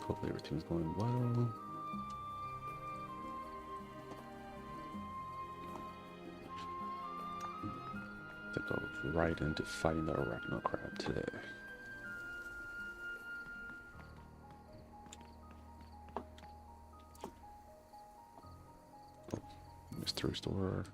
Hopefully everything's going well. I think I'll right into fighting the arachno crab today. Oh, mystery store.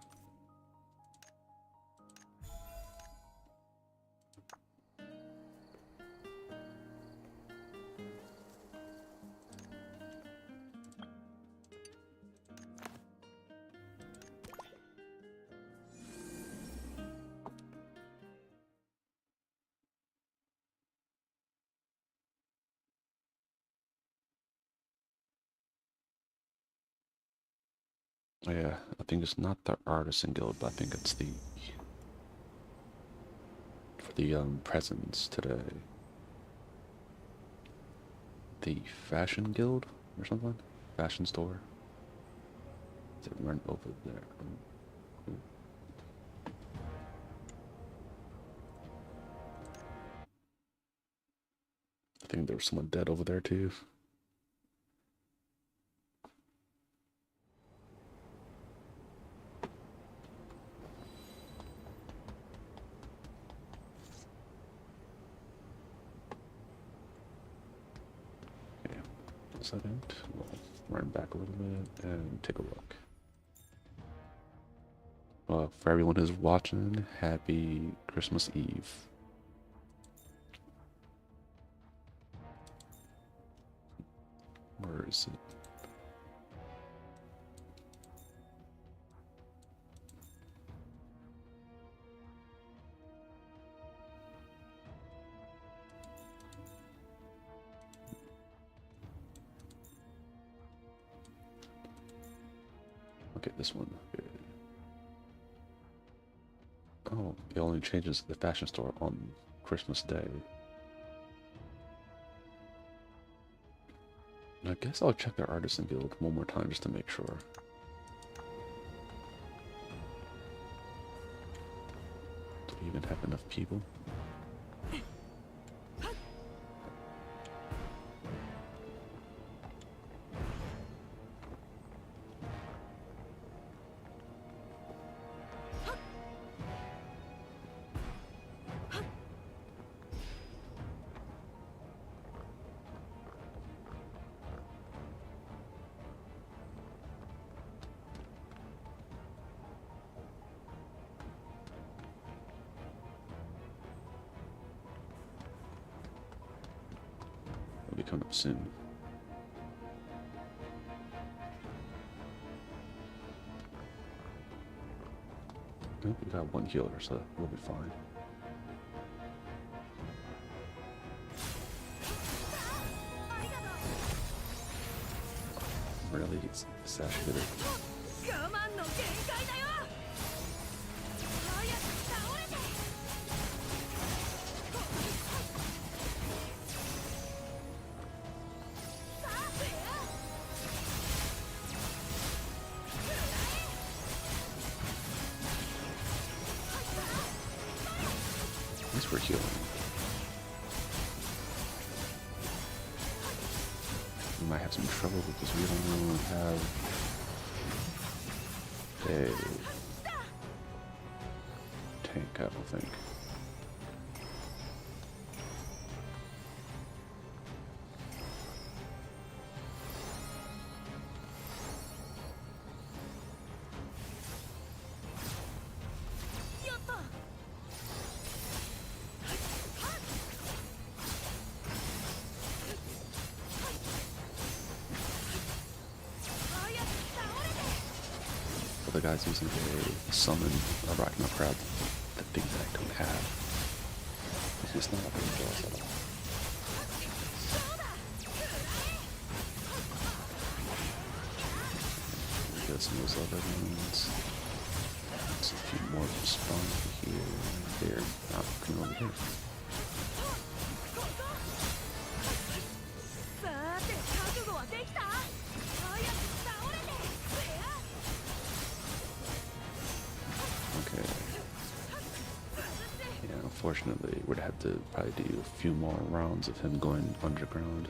Oh, yeah, I think it's not the Artisan Guild, but I think it's the for the presents today. The Fashion Guild or something? Fashion store. Is it run over there? Cool. I think there was someone dead over there too. Second, we'll run back a little bit and take a look. Well, for everyone who's watching, happy Christmas Eve. Where is it? Okay, this one. Okay. Oh, it only changes the fashion store on Christmas Day. I guess I'll check their Artisan Guild one more time just to make sure. Do we even have enough people? Will be coming up soon. Oh, we got one healer, so we'll be fine. Really, it's Sash Hitter. At least we're healing. We might have some trouble because we don't have a tank, I don't think. The guy's using a summon arachno crab, the thing that I don't have. It's just not a big boss at all. Get some of those other ones. There's a few more spawn here. They're not coming over here. Unfortunately, we'd have to probably do a few more rounds of him going underground.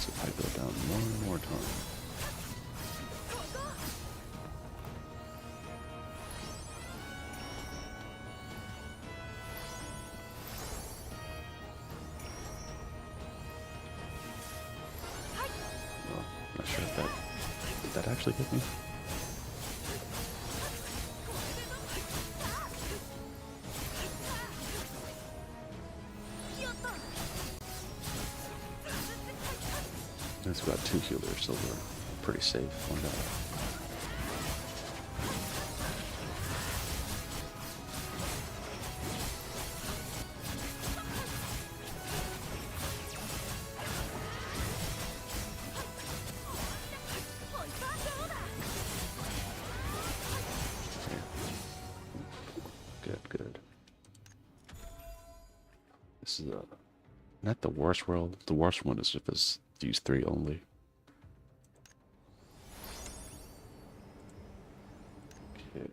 Let's if I go down one more time. Well, not sure if did that actually hit me? It's got 2 healers, so we're pretty safe on that. Good. This is not the worst world. The worst one is if it's these 3 only. Okay.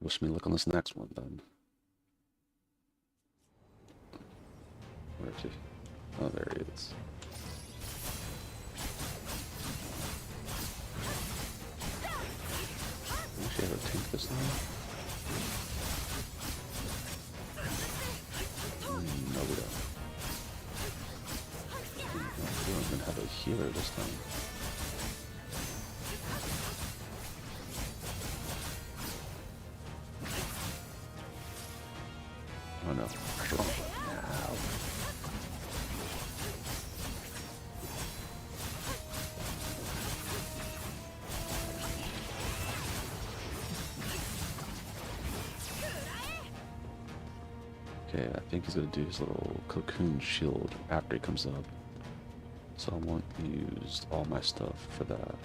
Wish me luck on this next one then. Where is he? Oh, there he is. Actually, have a tank this time. No, we don't. I'm gonna have a healer this time. Oh no. Strong. Ow. Okay, I think he's gonna do his little cocoon shield after he comes up. So I won't use all my stuff for that.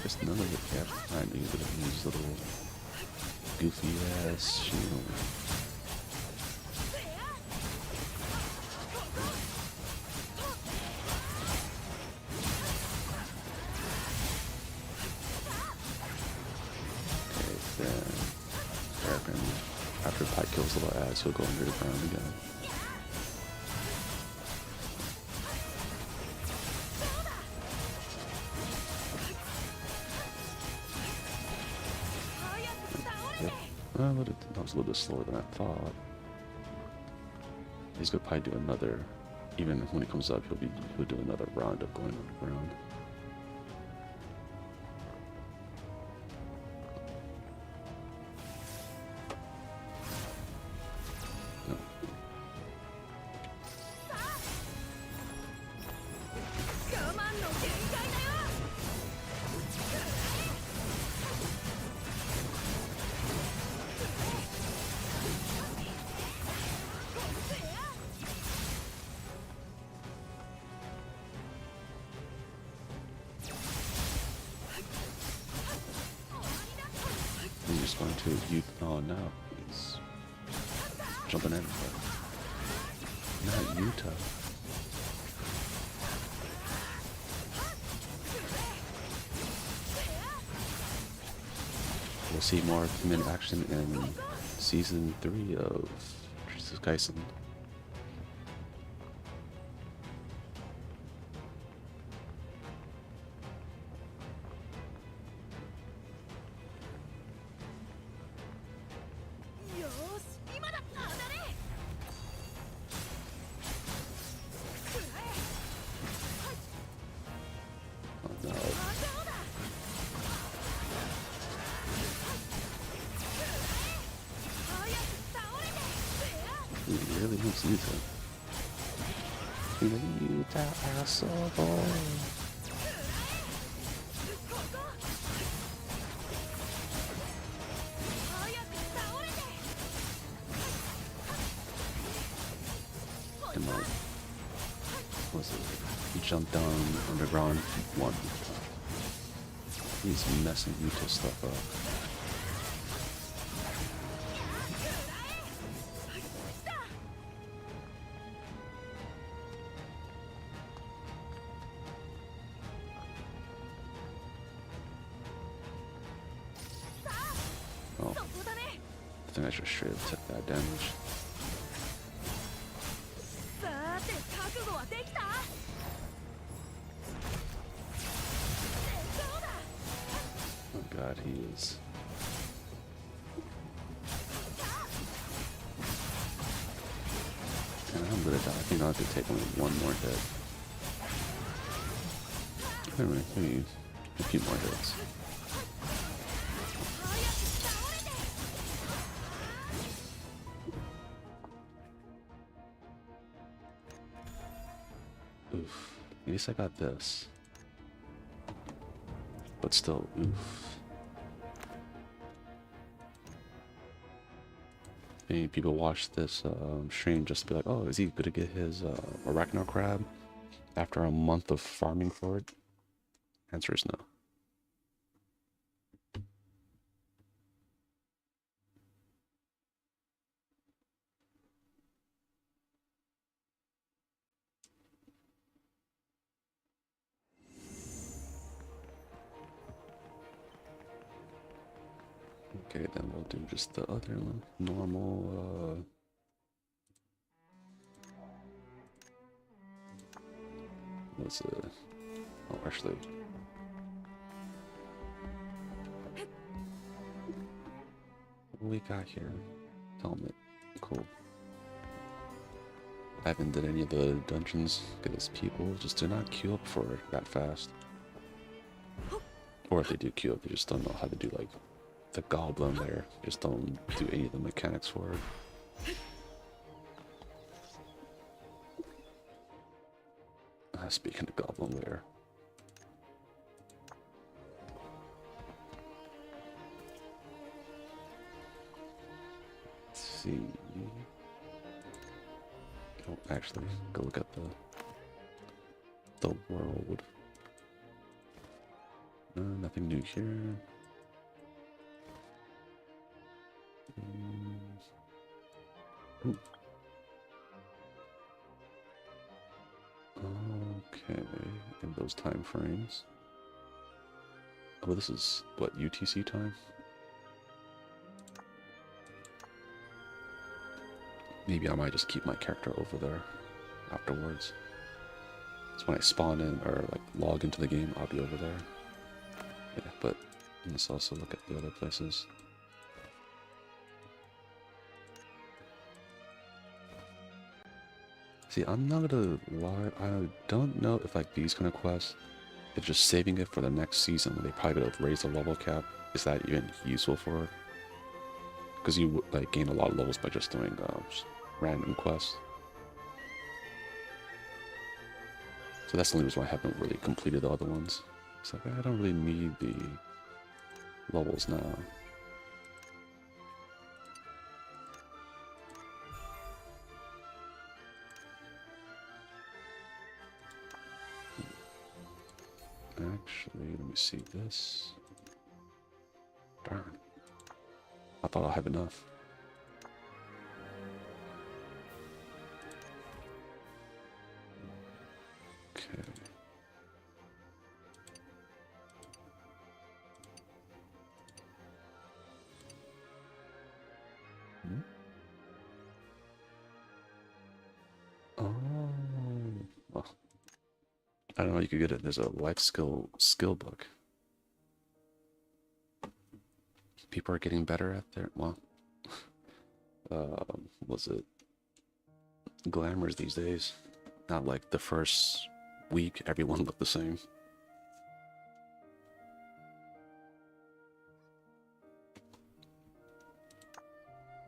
Just none of it kept trying to use little goofy ass shield. Okay, then after Pike kills little ass, he'll go under the ground again. Well, that was a little bit slower than I thought. He's gonna probably do another, even when he comes up, he'll do another round of going underground. No. He's just going to oh no, he's jumping everywhere. Not Utah. We'll see more of him in action in season 3 of Day77. He really wants Utah. He's like, Utah asshole boy. can like, what's it? Jump down underground one. He's messing Yuta stuff up. Oh, I think I just straight up took that damage. Oh god, he is. And I'm gonna die. I think I'll have to take only one more hit. Anyway, maybe a few more hits. Oof. At least I got this. But still, oof. Many people watch this stream just to be like, oh, is he gonna get his arachno crab after a month of farming for it? Answer is no. Okay, then we'll do just the other one. Normal, let's, oh, actually. What we got here? Helmet. Cool. I haven't did any of the dungeons because people just do not queue up for it that fast. Or if they do queue up, they just don't know how to do, like, the goblin there. Just don't do any of the mechanics for it. Speaking of goblin lair. Let's see. Oh, actually, go look at the world. Nothing new here. Ooh. Okay, in those time frames. Oh, this is what, UTC time? Maybe I might just keep my character over there afterwards. So when I spawn in or like log into the game, I'll be over there. Yeah, but let's also look at the other places. See, I'm not gonna lie, I don't know if like these kind of quests, if just saving it for the next season when they probably gonna raise the level cap, is that even useful for it? Because you like gain a lot of levels by just doing just random quests. So that's the only reason why I haven't really completed the other ones. It's like, I don't really need the levels now. Actually, let me see this. Darn. I thought I'll have enough. Okay. Oh. Well, I don't know, you could get it. There's a life skill book. People are getting better at their, well, was it glamours these days? Not like the first week, everyone looked the same.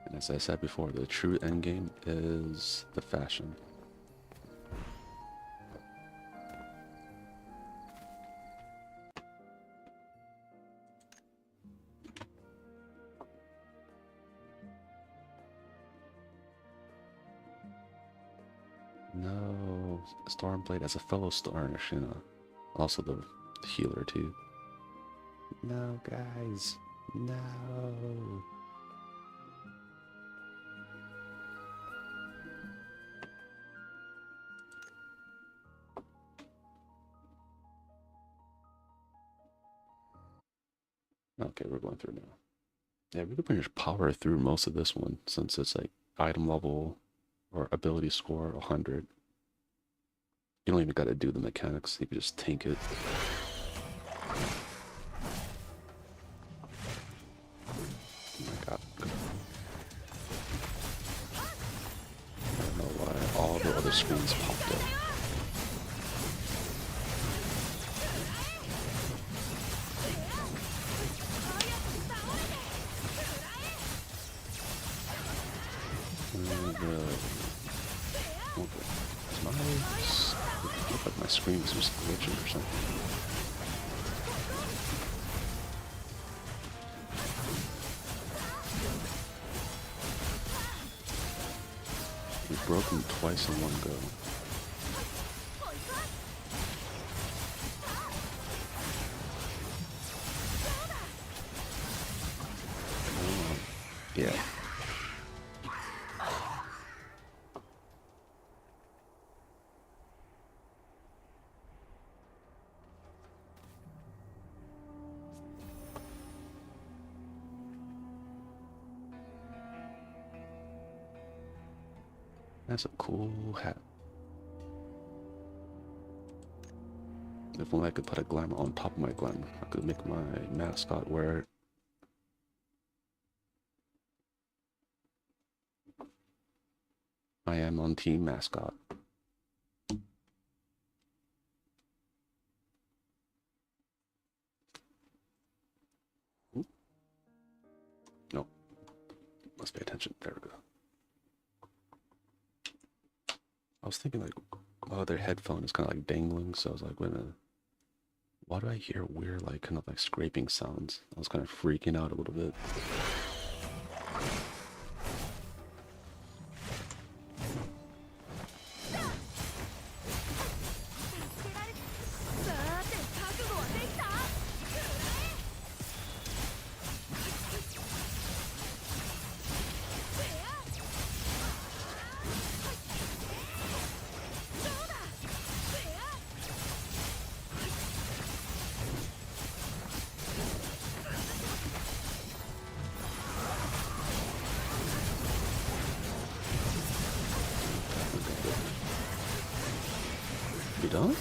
And as I said before, the true endgame is the fashion. No, Stormblade as a fellow Starnish, you know. Also the healer too. No, guys. No. Okay, we're going through now. Yeah, we could pretty much power through most of this one since it's like item level or ability score 100. You don't even got to do the mechanics. You can just tank it. Oh my god. I don't know why all the other screens popped up. Look like my screen was just glitching or something. We broke them twice in one go. Yeah. That's a cool hat. If only I could put a glamour on top of my glamour, I could make my mascot wear it. I am on team mascot. No, let's pay attention. There we go. I was thinking like, oh, their headphone is kind of like dangling, so I was like, wait a minute. Why do I hear weird, like, kind of like scraping sounds? I was kind of freaking out a little bit. You done?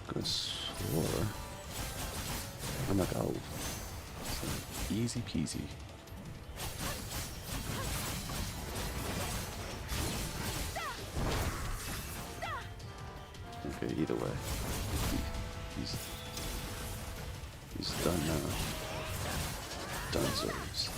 Good swore. I'm like, oh, easy peasy. Okay, either way, he's done now. Done serves.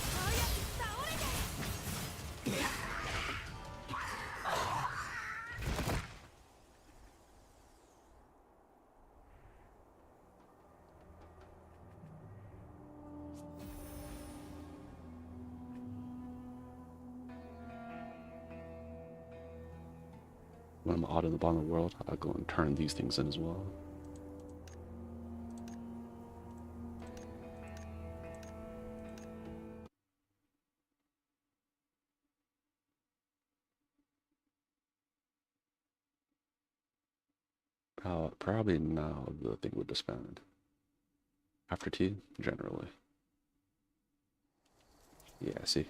When I'm out in the bottom of the world, I'll go and turn these things in as well. Probably now the thing would disband. After tea, generally. Yeah, see.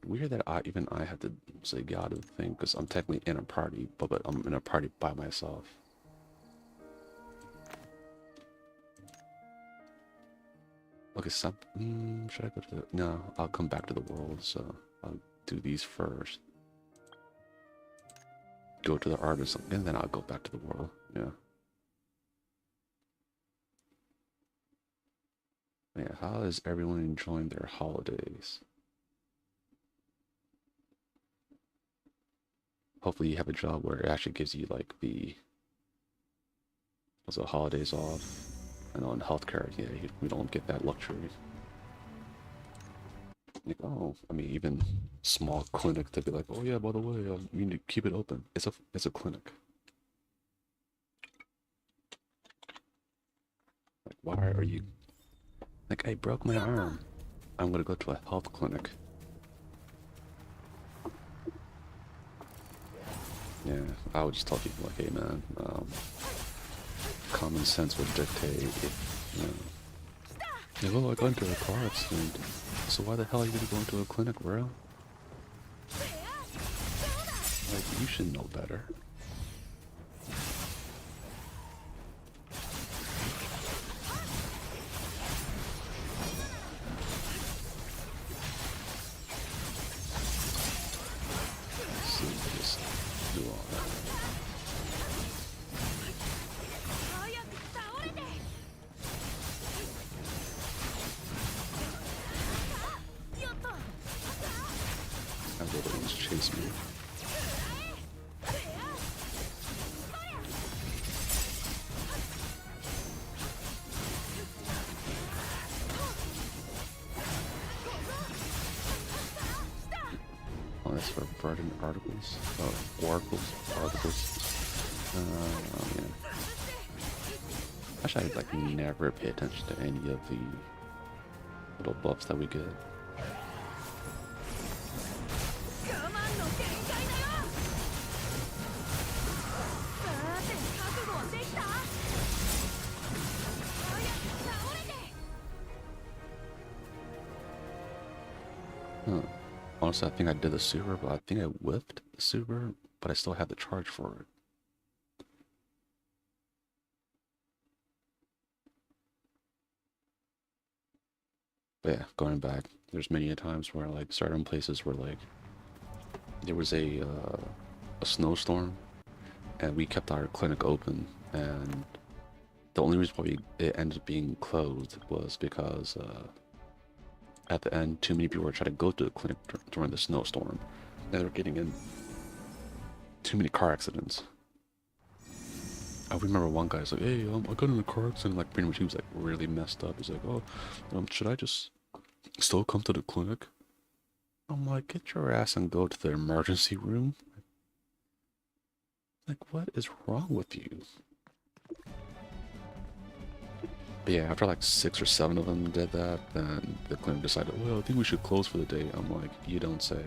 Weird that I have to say God to the thing, because I'm technically in a party, but I'm in a party by myself. Okay, should I go to the... No, I'll come back to the world, so I'll do these first. Go to the artist, and then I'll go back to the world, yeah. Yeah, how is everyone enjoying their holidays? Hopefully you have a job where it actually gives you like the also holidays off. I know in healthcare, yeah, we don't get that luxury. Like, oh, I mean, even small clinic to be like, oh yeah, by the way, you need to keep it open. It's a clinic. Like, why are you like, I broke my arm. I'm gonna go to a health clinic. Yeah, I would just tell people like, hey man, common sense would dictate if, like, oh, I got into a car accident. So why the hell are you gonna go into a clinic, bro? Like, you should know better. So just do all that. Have the other ones chase me. Oh, that's for burden articles. Oh, articles. Yeah. Actually, I like never pay attention to any of the little buffs that we get. Huh. Honestly, I think I did the super, but I think I whiffed the super, but I still had the charge for it. But yeah, going back, there's many a times where like certain places where like there was a snowstorm, and we kept our clinic open, and the only reason why it ended up being closed was because at the end, too many people were trying to go to the clinic during the snowstorm, and they were getting in too many car accidents. I remember one guy's like, "Hey, I got in a car accident." Like, pretty much, he was like really messed up. He's like, "Oh, should I just still come to the clinic?" I'm like, "Get your ass and go to the emergency room." Like, what is wrong with you? But yeah, after like 6 or 7 of them did that, then the clinic decided, well, I think we should close for the day. I'm like, you don't say.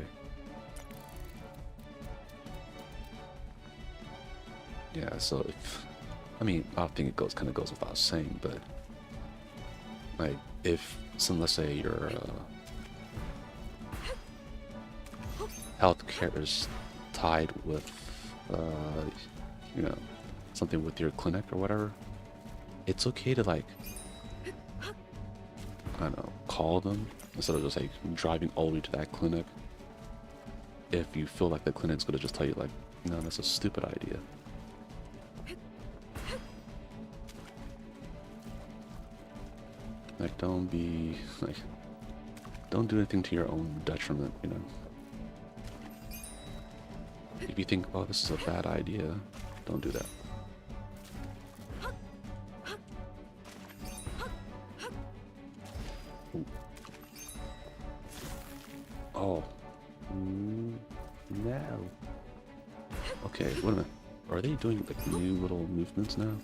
Yeah, so if, I mean, I don't think it kind of goes without saying, but like, if, so let's say your healthcare is tied with, you know, something with your clinic or whatever, it's okay to like, I don't know, call them instead of just like driving all the way to that clinic. If you feel like the clinic's gonna just tell you like, no, that's a stupid idea. Like, don't be like, don't do anything to your own detriment, you know. If you think, oh, this is a bad idea, don't do that. Ooh. Oh. No. Okay, wait a minute. Are they doing like new little movements now?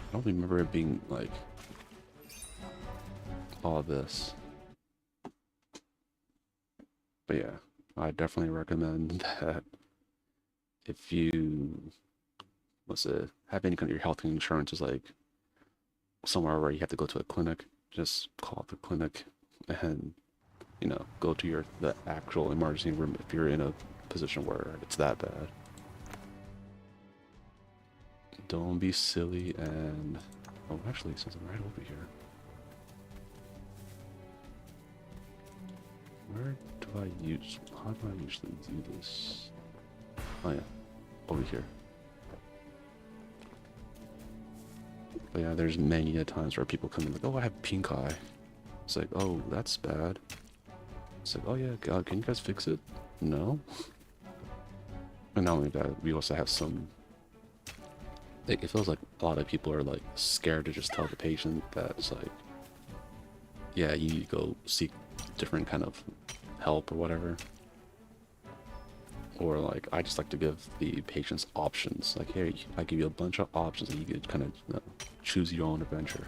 I don't remember it being like all this. But yeah, I definitely recommend that if you, have any kind of your health insurance is like somewhere where you have to go to a clinic, just call the clinic and, you know, go to the actual emergency room if you're in a position where it's that bad. Don't be silly and, oh, actually, since I'm right over here, where do how do I usually do this? Oh yeah, over here. But yeah, there's many a times where people come in like, oh, I have pink eye. It's like, oh, that's bad. It's like, oh yeah, God, can you guys fix it? No. And not only that, we also have some. It feels like a lot of people are like scared to just tell the patient that it's like, yeah, you need to go seek different kind of help or whatever. Or like, I just like to give the patients options. Like, here, I give you a bunch of options and you can kind of choose your own adventure.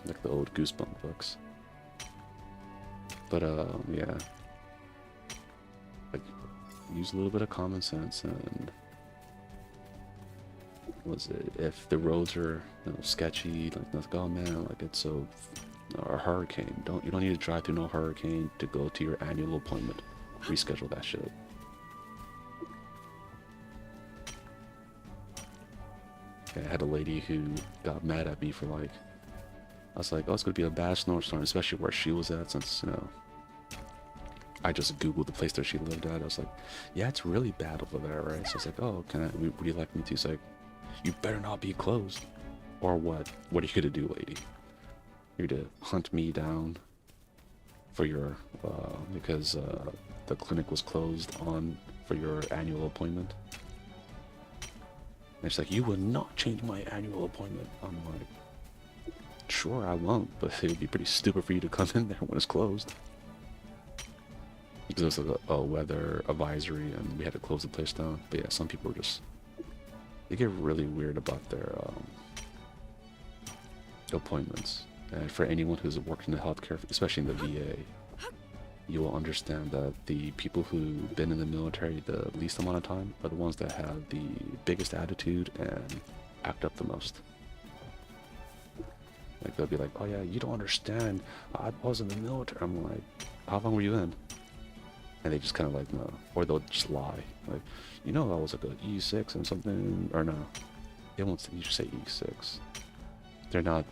Like the old Goosebump books. But yeah. Like, use a little bit of common sense and was it if the roads are sketchy, like oh man, like it's so or a hurricane. You don't need to drive through no hurricane to go to your annual appointment. Reschedule that shit. I had a lady who got mad at me for like, I was like, oh, it's gonna be a bad snowstorm, especially where she was at, since I just googled the place that she lived at. I was like, yeah, it's really bad over there, right? So I was like, oh, would you like me to? He's like, you better not be closed. Or what? What are you gonna do, lady? You're to hunt me down for your, because the clinic was closed for your annual appointment. And she's like, you would not change my annual appointment. I'm like, sure I won't, but it'd be pretty stupid for you to come in there when it's closed. Because it was like a weather advisory and we had to close the place down. But yeah, some people are just, they get really weird about their appointments. And for anyone who's worked in the healthcare, especially in the VA, you will understand that the people who've been in the military the least amount of time are the ones that have the biggest attitude and act up the most. Like they'll be like, oh yeah, you don't understand, I was in the military. I'm like, how long were you in? And they just kind of like, no. Or they'll just lie. Like, I was like a E6 and something, or no. They won't usually say E6. They're not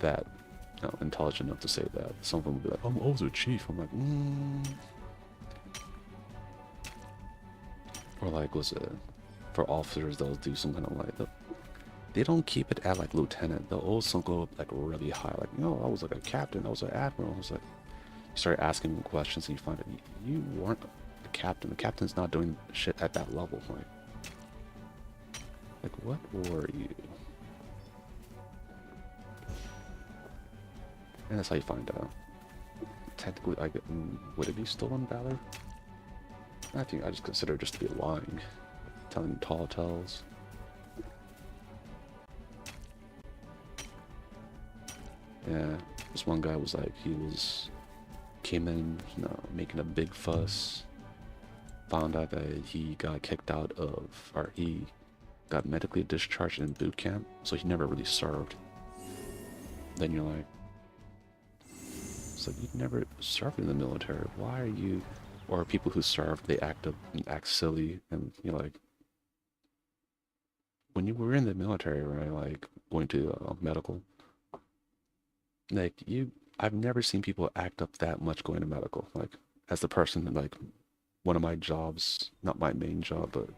that intelligent enough to say that. Some of them will be like, oh, I was a chief. I'm like, Or like, for officers, they'll do some kind of like, they don't keep it at like lieutenant. They'll also go up like really high. Like, I was like a captain. I was an admiral. I was like, you start asking them questions and you find out you weren't a captain. The captain's not doing shit at that level. Like what were you? And that's how you find out. Technically, would it be stolen valor? I think I just consider it just to be lying, telling tall tales. Yeah, this one guy was like, came in, making a big fuss. Found out that he got kicked out of, or he got medically discharged in boot camp, so he never really served. Then you're like, it's like, you never served in the military. Why are you? Or people who served, they act silly, and you're like, when you were in the military, right? Like going to medical, like I've never seen people act up that much going to medical. Like as the person, like one of my jobs, not my main job, but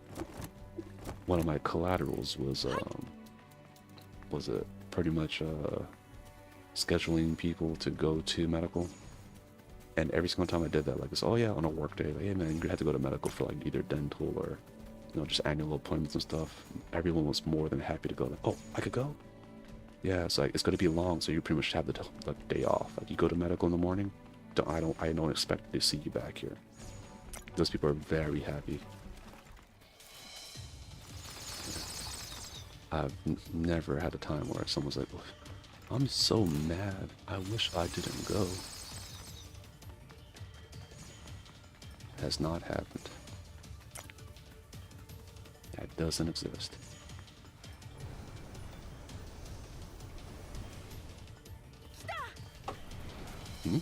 one of my collaterals was pretty much scheduling people to go to medical. And every single time I did that, like it's, oh yeah, on a work day, like, hey man, you had to go to medical for like either dental or just annual appointments and stuff. Everyone was more than happy to go. Like, oh, I could go. Yeah, it's like it's gonna be long, so you pretty much have the day off. Like you go to medical in the morning, I don't expect to see you back here. Those people are very happy. I've never had a time where someone's like, I'm so mad, I wish I didn't go. Has not happened. That doesn't exist. Hmm?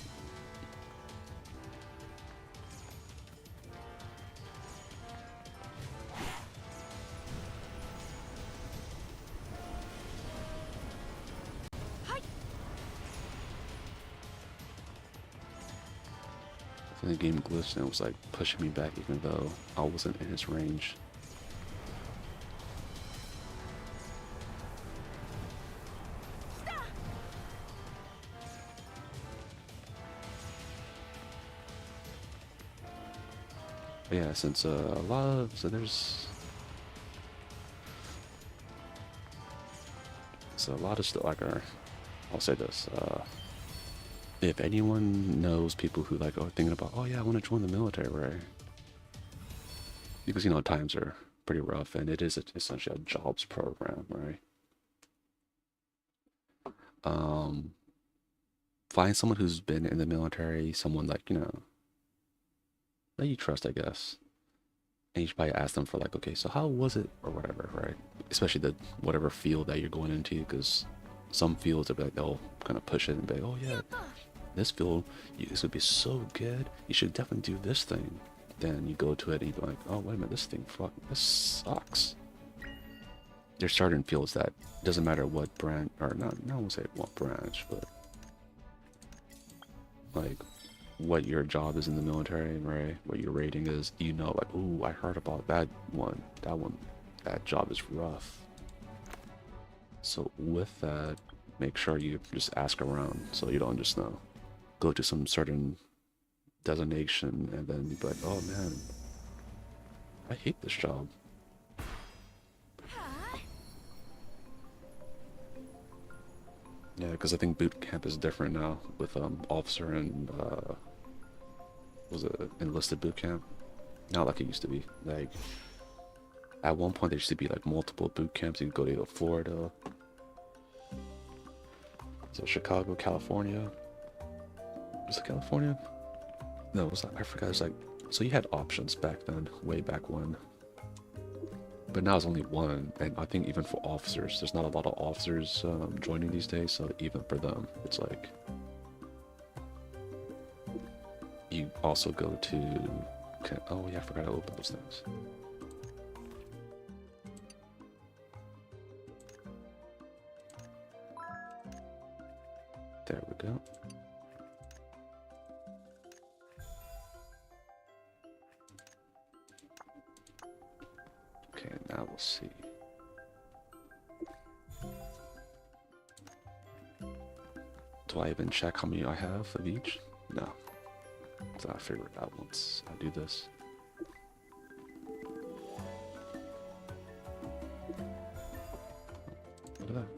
The game glitched and it was like pushing me back even though I wasn't in its range. yeah, since a lot of so a lot of stuff like I'll say this. If anyone knows people who like are thinking about, oh yeah, I want to join the military, right? Because times are pretty rough, and it is essentially a jobs program, right? Find someone who's been in the military, someone like that you trust, I guess, and you should probably ask them for like, okay, so how was it or whatever, right? Especially the whatever field that you're going into, because some fields they'll kind of push it and be like, oh yeah, this field this would be so good, you should definitely do this thing. Then you go to it and you're like, oh wait a minute, this sucks. There's certain fields that doesn't matter what branch, or not I won't say what branch, but like what your job is in the military, right? What your rating is, like, ooh, I heard about that one, that job is rough. So with that, make sure you just ask around, so you don't just go to some certain designation and then be like, oh man, I hate this job. Yeah, because I think boot camp is different now with officer and was it enlisted boot camp? Not like it used to be. Like at one point there used to be like multiple boot camps. You could go to Florida, so Chicago, California. Was it California? No, it was I forgot. It's like, so you had options back then, way back when. But now it's only one, and I think even for officers, there's not a lot of officers joining these days, so even for them, it's like you also go to, oh yeah, I forgot to open those things. There we go. Okay, now we'll see. Do I even check how many I have of each? No. So I figure it out once I do this. Look at that.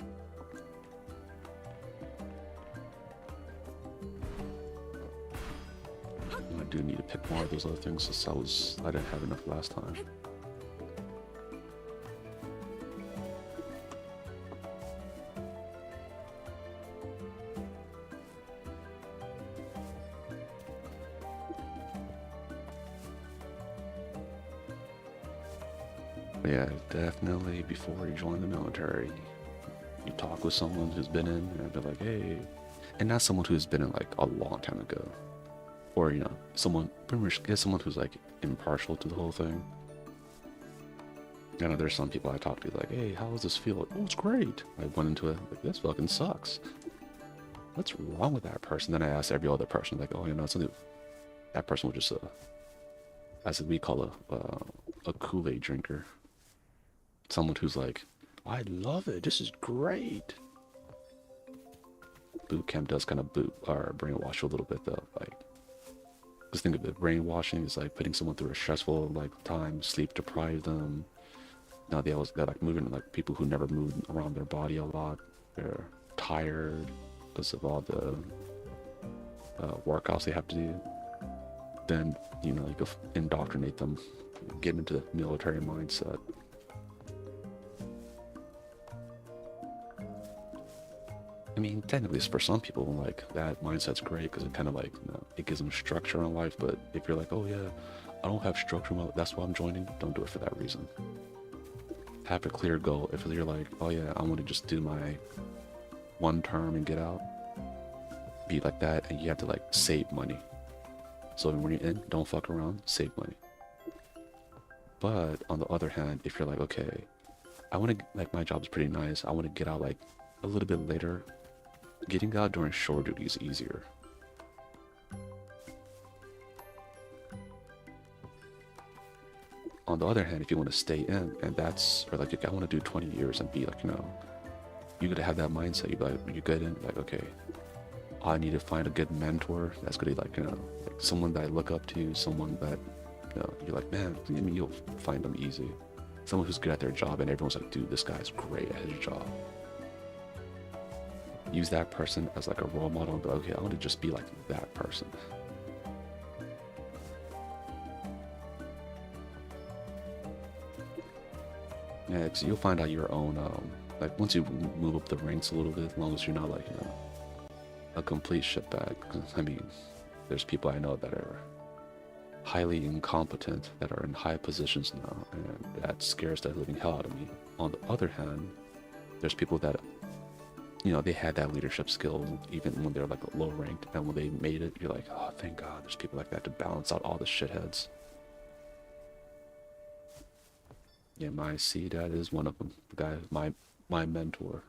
I do need to pick more of those other things since I didn't have enough last time. But yeah, definitely before you join the military, you talk with someone who's been in, and be like, hey, and not someone who's been in like a long time ago, or someone pretty much get someone who's like impartial to the whole thing. I know there's some people I talk to like, hey, how does this feel? Like, oh, it's great. I went into it like, this fucking sucks. What's wrong with that person? Then I asked every other person like, oh, something. That person was just as we call a Kool-Aid drinker. Someone who's like, I love it, this is great. Boot camp does kind of brainwash you a little bit though. Like, just think of it, brainwashing is like putting someone through a stressful like time, sleep deprive them. Now they're like moving, like people who never moved around their body a lot. They're tired because of all the workouts they have to do. Then you can indoctrinate them, get into the military mindset. I mean, technically, for some people, like that mindset's great because it kind of like it gives them structure in life. But if you're like, oh yeah, I don't have structure in my life, that's why I'm joining, don't do it for that reason. Have a clear goal. If you're like, oh yeah, I want to just do my one term and get out, be like that, and you have to like save money. So when you're in, don't fuck around, save money. But on the other hand, if you're like, okay, I want to, like, my job's pretty nice, I want to get out like a little bit later, getting out during shore duty is easier. On the other hand, if you want to stay in, and or like, I want to do 20 years and be like, you gotta have that mindset. You get in, like, okay, I need to find a good mentor that's gonna like, like someone that I look up to, someone that You know, you're like, man, I mean, you'll find them easy. Someone who's good at their job, and everyone's like, dude, this guy's great at his job. Use that person as like a role model and be like, okay, I want to just be like that person. Yeah, because you'll find out your own, like once you move up the ranks a little bit, as long as you're not like, you know, a complete shitbag. I mean, there's people I know that are highly incompetent that are in high positions now, and that scares the living hell out of me. On the other hand, there's people that, you know, they had that leadership skill even when they're like low ranked, and when they made it, you're like, oh, thank God, there's people like that to balance out all the shitheads. Yeah, my C dad is one of them. The guy, my mentor.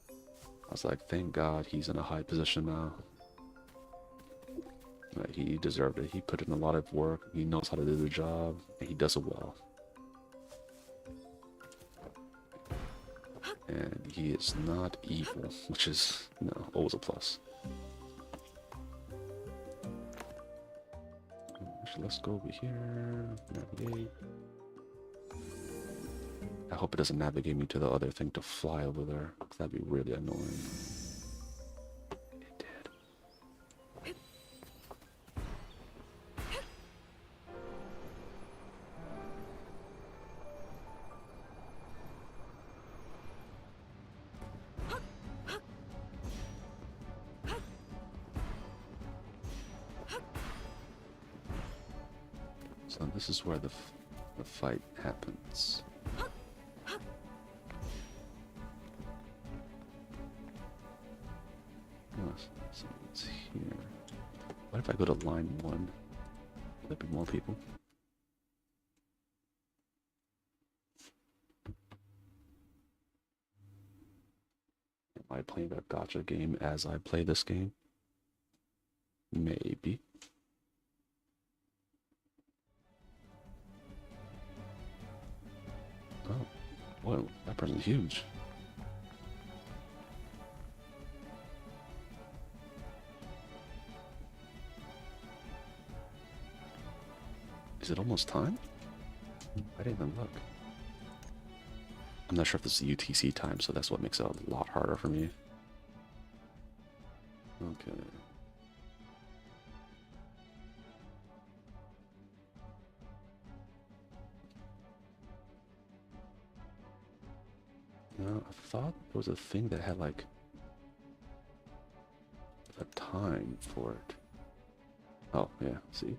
I was like, thank God he's in a high position now. Like, he deserved it. He put in a lot of work. He knows how to do the job, and he does it well. And he is not evil, which is, you know, always a plus. Actually, let's go over here. Navigate. I hope it doesn't navigate me to the other thing to fly over there, because that'd be really annoying. It did. So this is where the fight happens. So it's here. What if I go to line 1? Will there be more people? Am I playing a gacha game as I play this game? Maybe. Oh, whoa, that person's huge. Is it almost time? I didn't even look. I'm not sure if this is UTC time, so that's what makes it a lot harder for me. Okay. No, I thought there was a thing that had like a time for it. Oh, yeah, see?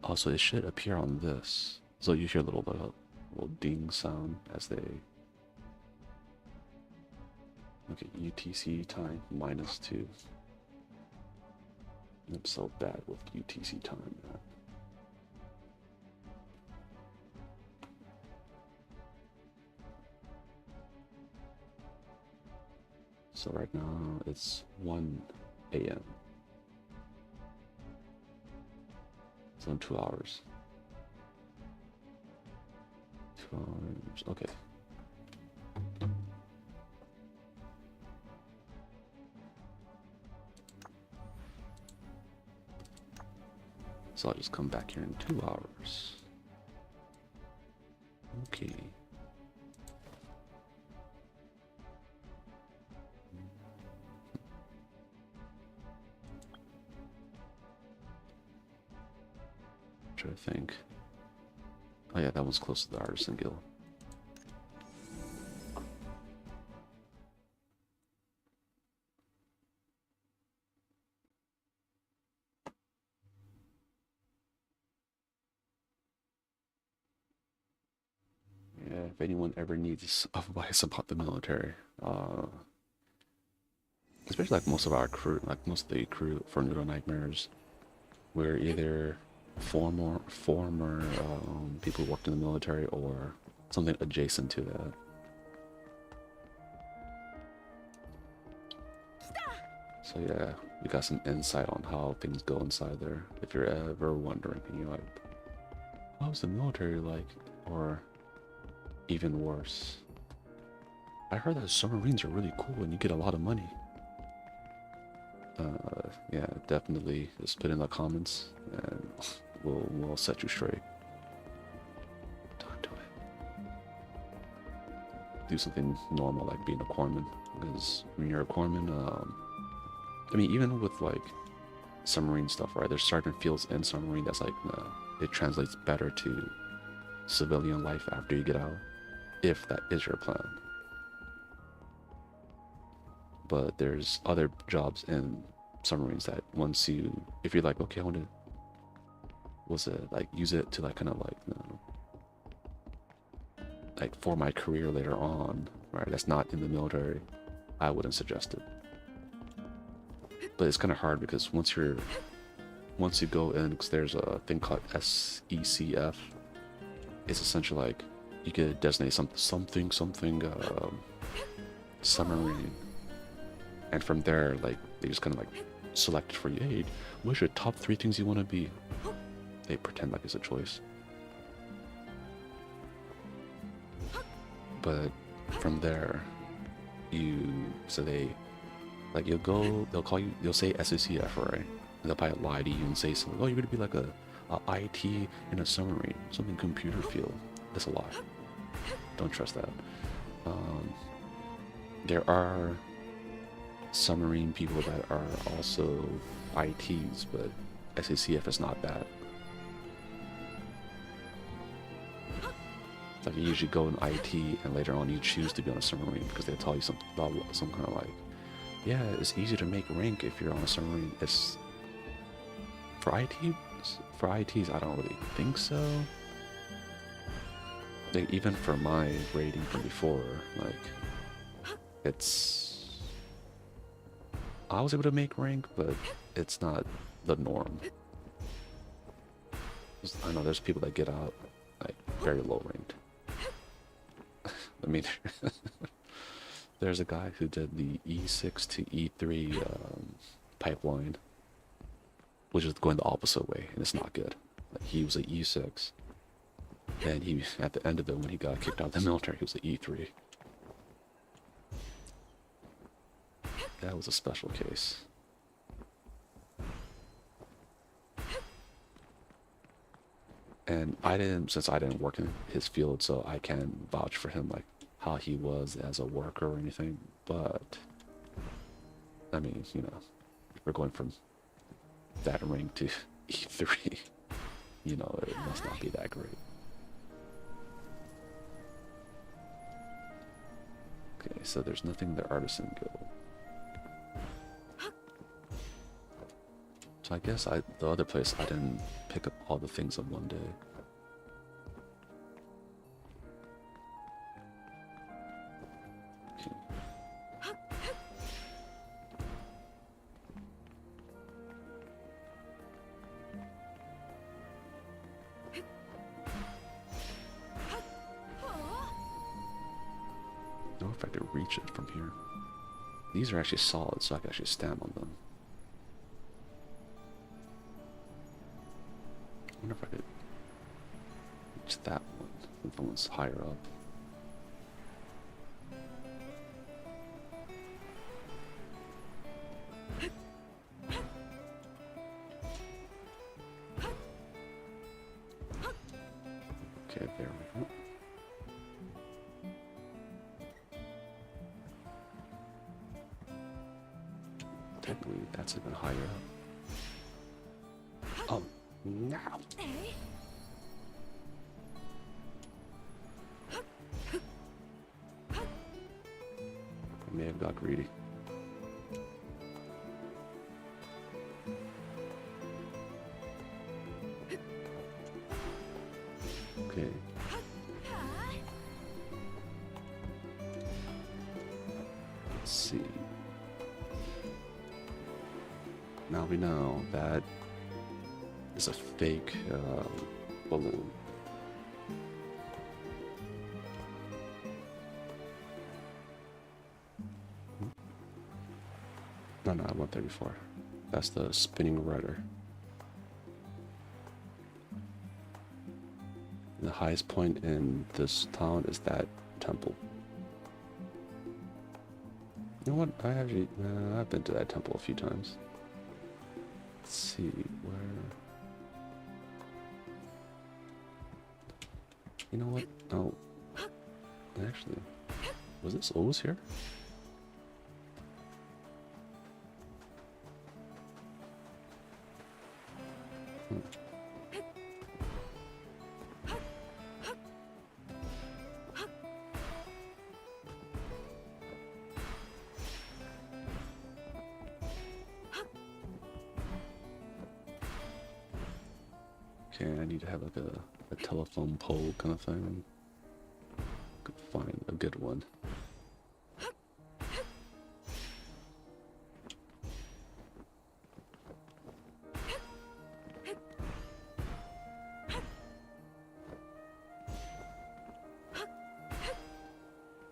Also, it should appear on this. So you hear a little ding sound as they... Okay, UTC time -2. I'm so bad with UTC time, man. So right now it's 1 a.m. So in 2 hours. 2 hours, okay. So I'll just come back here in 2 hours. Okay. Try to think. Oh yeah, that one's close to the Artisan Guild. Yeah, if anyone ever needs advice about the military, especially like most of our crew, like most of the crew for Noodle Nightmares, we're either former people who worked in the military or something adjacent to that. So yeah, we got some insight on how things go inside there. If you're ever wondering, you're like, how's the military like? Or even worse. I heard that submarines are really cool and you get a lot of money. Yeah, definitely just put in the comments and will set you straight. Don't do it. Do something normal like being a corpsman, because when you're a corpsman, I mean, even with like submarine stuff, right? There's certain fields in submarine that's like it translates better to civilian life after you get out, if that is your plan. But there's other jobs in submarines that once you, if you're like, okay, I want to, what's it, like use it to like kind of like, like for my career later on, right? That's not in the military, I wouldn't suggest it. But it's kind of hard because once you go in, because there's a thing called SECF. It's essentially like you could designate something submarine, and from there, like they just kind of like select for you. Hey, what's your top 3 things you want to be? They pretend like it's a choice, but from there, like you'll go, they'll call you, they'll say SACF, right? And they'll probably lie to you and say something, oh, you're gonna be like a IT in a submarine, something computer field. That's a lie. Don't trust that. There are submarine people that are also ITs, but SACF is not that. Like you usually go in IT and later on you choose to be on a submarine because they tell you something about some kind of like, yeah, it's easy to make rank if you're on a submarine. It's for ITs, I don't really think so. Like, even for my rating from before, like I was able to make rank, but it's not the norm. I know there's people that get out like very low ranked. I mean, there's a guy who did the E6 to E3 pipeline, which is going the opposite way, and it's not good. Like, he was an E6, and he, at the end of it, when he got kicked out of the military, he was an E3. That was a special case. And since I didn't work in his field, so I can't vouch for him, like how he was as a worker or anything. But I mean, you know, we're going from that rank to E3. You know, it must not be that great. Okay, so there's nothing in the Artisan Guild. So I guess the other place, I didn't pick up all the things in one day. Okay. I don't know if I could reach it from here. These are actually solid, so I can actually stand on them. I wonder if I could reach that one, if that one's higher up. Okay, there we go. Technically, that's even higher up. Oh, no! I may have got greedy. Okay. Let's see. Now we know that is a fake balloon. No, I went there before. That's the spinning rudder. The highest point in this town is that temple. You know what? I've been to that temple a few times. Let's see where. You know what? Oh, actually, was this always here? Hmm. Okay, I need to have like a telephone pole kind of thing. Could find a good one.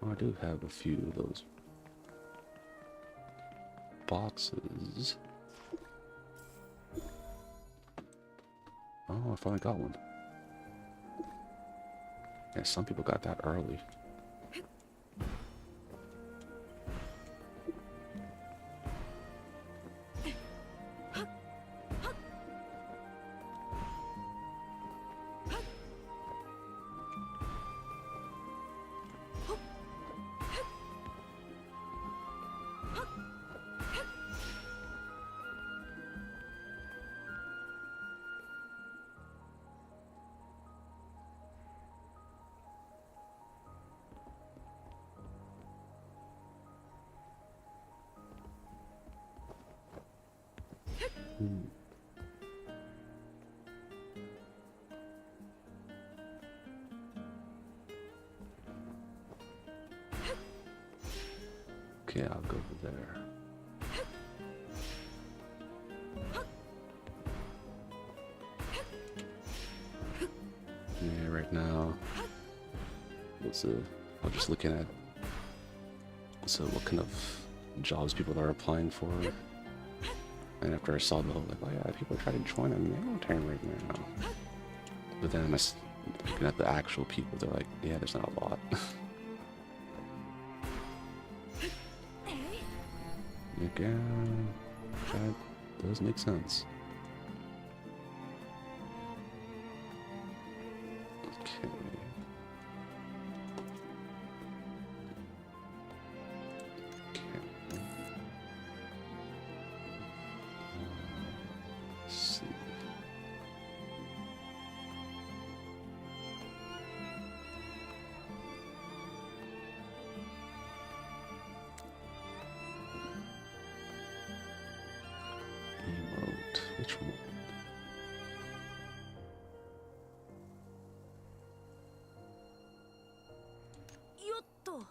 Oh, I do have a few of those boxes. Oh, I finally got one. Yeah, some people got that early. Hmm. Okay, I'll go over there. Yeah, right now, I'm just looking at what kind of jobs people are applying for. And after I saw the whole, like, oh yeah, people are trying to join a military right now. But then I'm looking at the actual people, they're like, yeah, there's not a lot. Again, that does make sense. Okay. Let's see. Emote. Which one? Yotto.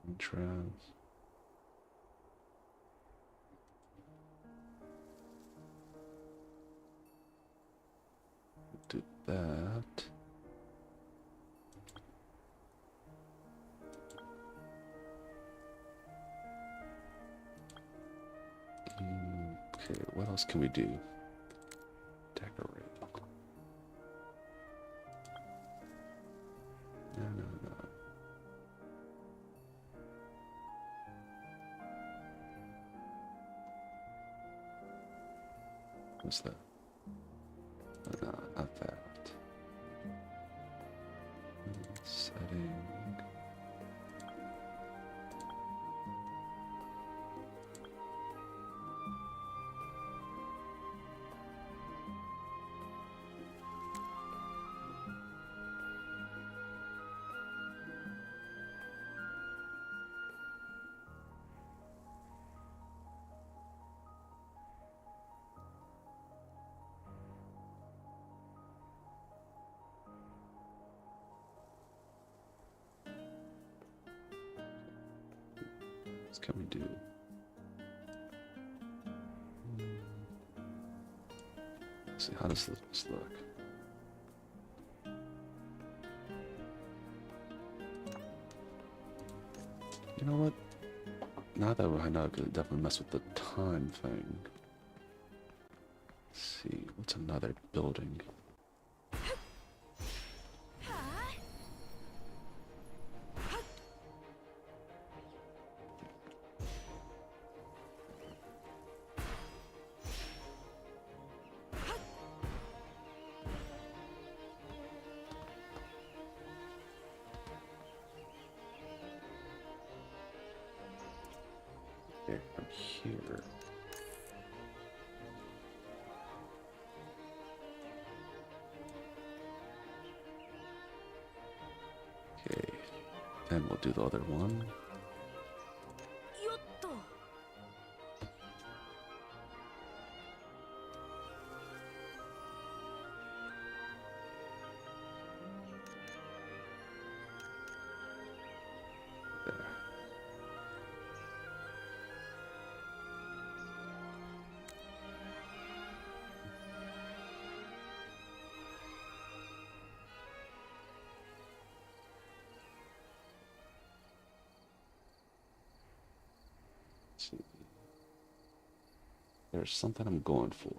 Contrast. Do that. Okay, what else can we do? Decorate. No. What's that? No, not that. Setting. What can we do? see, how does this look? You know what? Now that I know, I could definitely mess with the time thing. Let's see, what's another building? Okay, from here. Okay, then we'll do the other one. よっと There. Let's see. There's something I'm going for.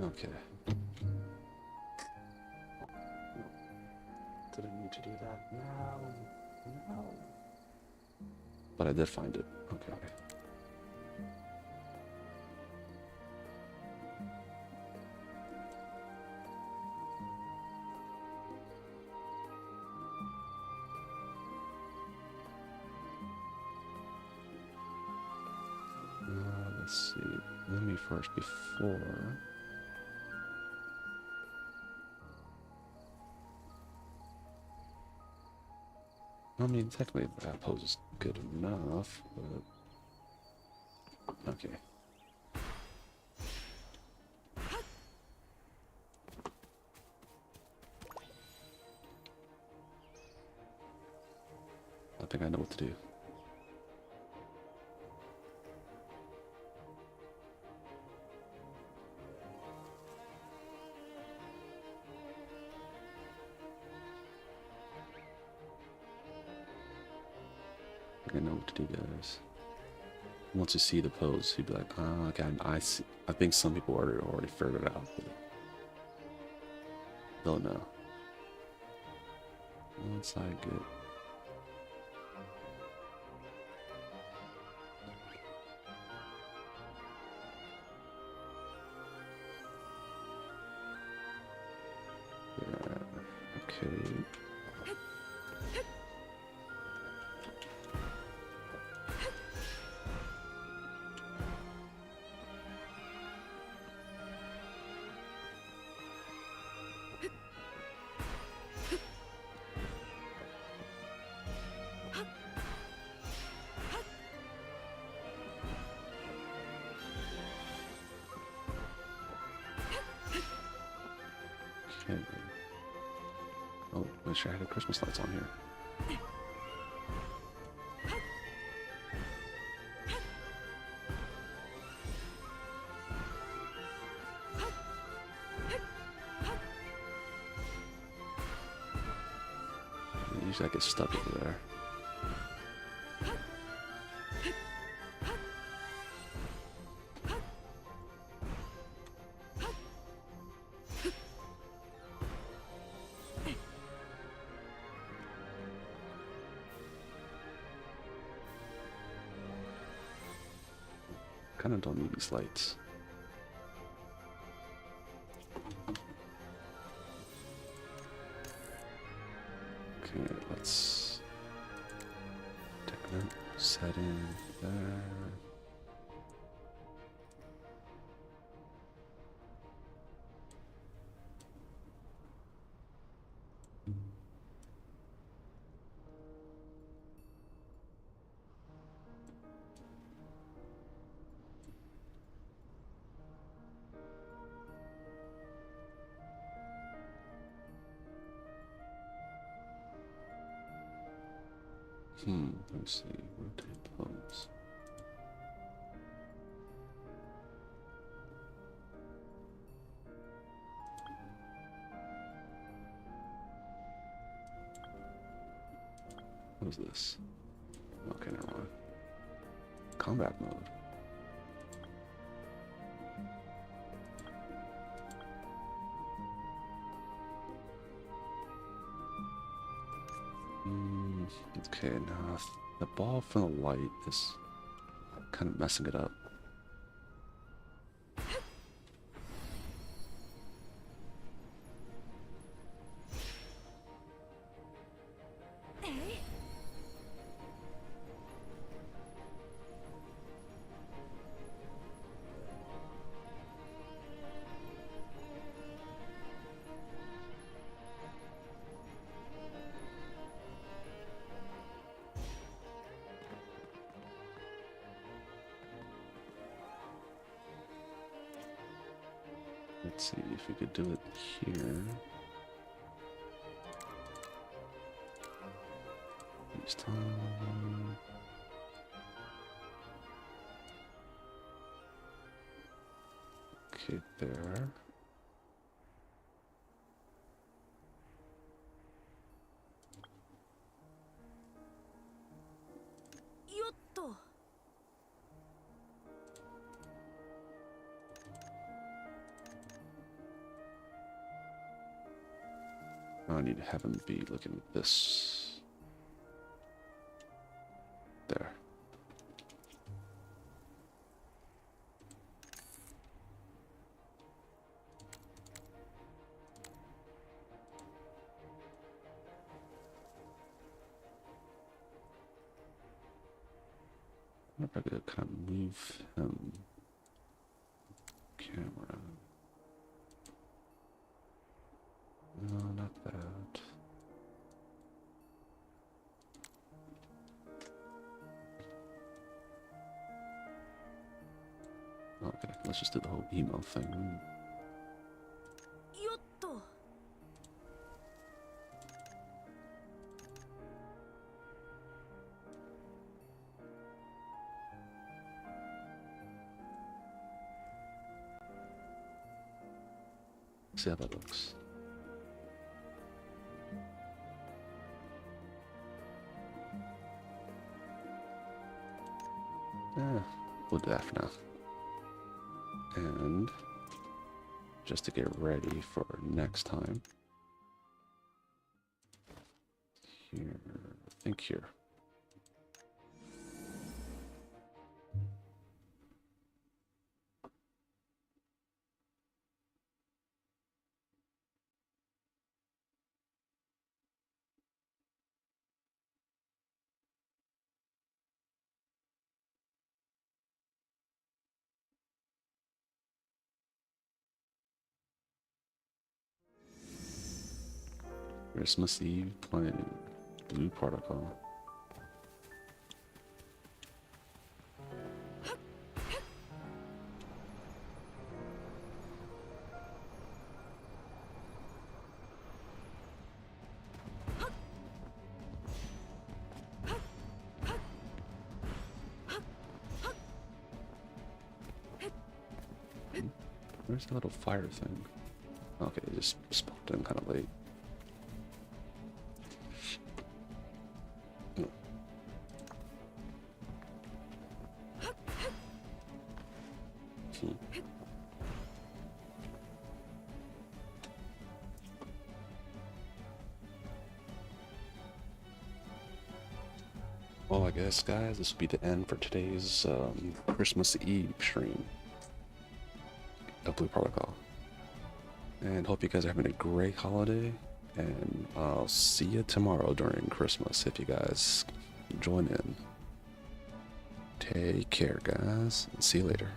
Okay. Didn't need to do that now. No. But I did find it. Okay. Let's see. Let me first before. I mean, technically that pose is good enough, but okay. I think I know what to do. I know what to do, guys. Once you see the pose, you'd be like, ah, okay, I see. I think some people already figured it out, but they'll know. Once I get... Yeah, okay. Okay. Oh, make sure I had the Christmas lights on here. Usually I get stuck over there. Kind of don't need these lights. Okay, let's take that set in there. Let me see. Rotate pose. What is this? Okay, never mind. Combat mode. Okay, now the ball from the light is kind of messing it up. Let's see if we could do it here. This time. Okay, there. Yotto. I need to have him be looking at this. There. I wonder if I could kind of move him. Camera. No, not that. Okay, let's just do the whole emo thing. Yotto. See how that looks. Yeah, we'll do that for now. And just to get ready for next time. Here, I think here. Christmas Eve playing Blue Protocol. Where's the little fire thing? Okay, it just spawned in kind of late. Well, I guess, guys, this will be the end for today's Christmas Eve stream of Blue Protocol. And hope you guys are having a great holiday. And I'll see you tomorrow during Christmas if you guys join in. Take care, guys, and see you later.